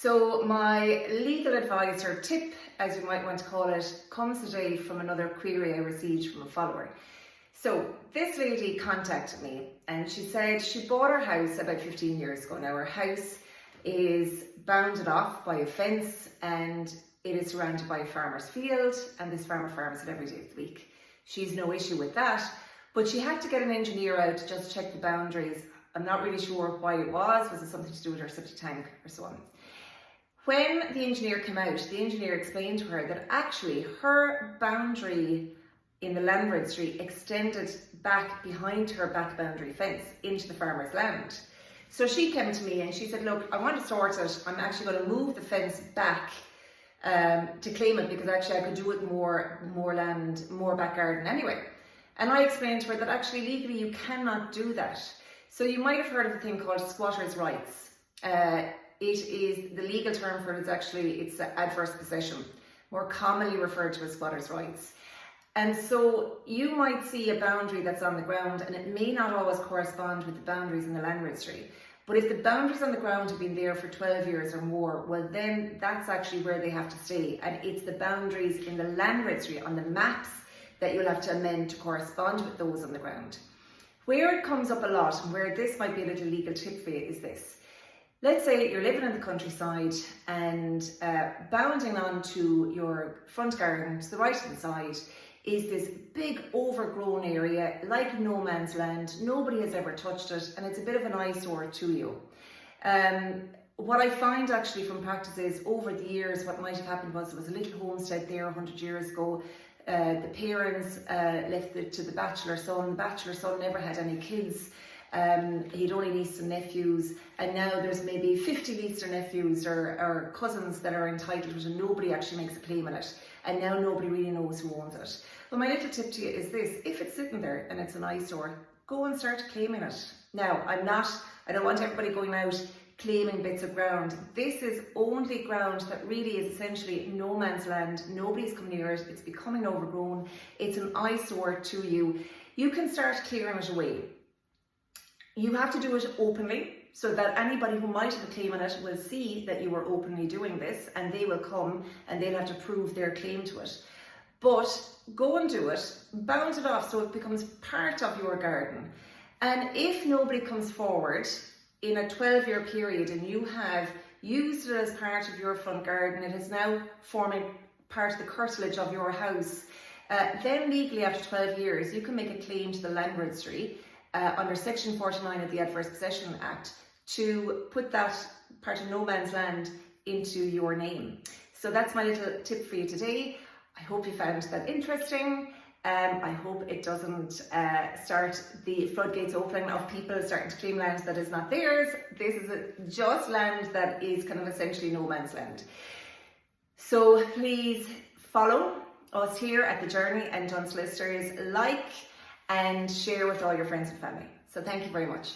So my legal advisor tip, as you might want to call it, comes today from another query I received from a follower. So this lady contacted me and she said she bought her house about 15 years ago. Now her house is bounded off by a fence and it is surrounded by a farmer's field, and this farmer farms it every day of the week. She's no issue with that, but she had to get an engineer out to just check the boundaries. I'm not really sure why it was it something to do with her septic tank or so on? When the engineer came out, the engineer explained to her that actually her boundary in the land registry extended back behind her back boundary fence into the farmer's land. So she came to me and she said, look, I want to sort it. I'm actually going to move the fence back to claim it, because actually I could do it more land, more back garden anyway. And I explained to her that actually legally you cannot do that. So you might have heard of a thing called squatters' rights. It is, the legal term for it is actually, it's adverse possession, more commonly referred to as squatters' rights. And so you might see a boundary that's on the ground and it may not always correspond with the boundaries in the land registry. But if the boundaries on the ground have been there for 12 years or more, well then that's actually where they have to stay. And it's the boundaries in the land registry on the maps that you'll have to amend to correspond with those on the ground. Where it comes up a lot, and where this might be a little legal tip for you, is this. Let's say you're living in the countryside and bounding onto your front garden to the right hand side is this big overgrown area like no man's land. Nobody has ever touched it and it's a bit of an eyesore to you. What I find actually from practice is over the years what might have happened was there was a little homestead there 100 years ago. The parents left it to the bachelor son. The bachelor son never had any kids. He'd only nieces and nephews, and now there's maybe 50 nieces or nephews or cousins that are entitled to it, and nobody actually makes a claim on it, and now nobody really knows who owns it. Well, my little tip to you is this: if it's sitting there and it's an eyesore, go and start claiming it. Now, I don't want everybody going out claiming bits of ground. This is only ground that really is essentially no man's land. Nobody's come near it. It's becoming overgrown. It's an eyesore to you. You can start clearing it away. You have to do it openly so that anybody who might have a claim on it will see that you are openly doing this, and they will come and they'll have to prove their claim to it. But go and do it, bounce it off so it becomes part of your garden. And if nobody comes forward in a 12-year period and you have used it as part of your front garden, it is now forming part of the curtilage of your house, then legally after 12 years you can make a claim to the land registry under section 49 of the Adverse Possession Act to put that part of no man's land into your name. So that's my little tip for you today. I hope you found that interesting. I hope it doesn't start the floodgates opening of people starting to claim land that is not theirs. This is just land that is kind of essentially no man's land. So please follow us here at The Journey and Dunne Solicitors, like and share with all your friends and family. So thank you very much.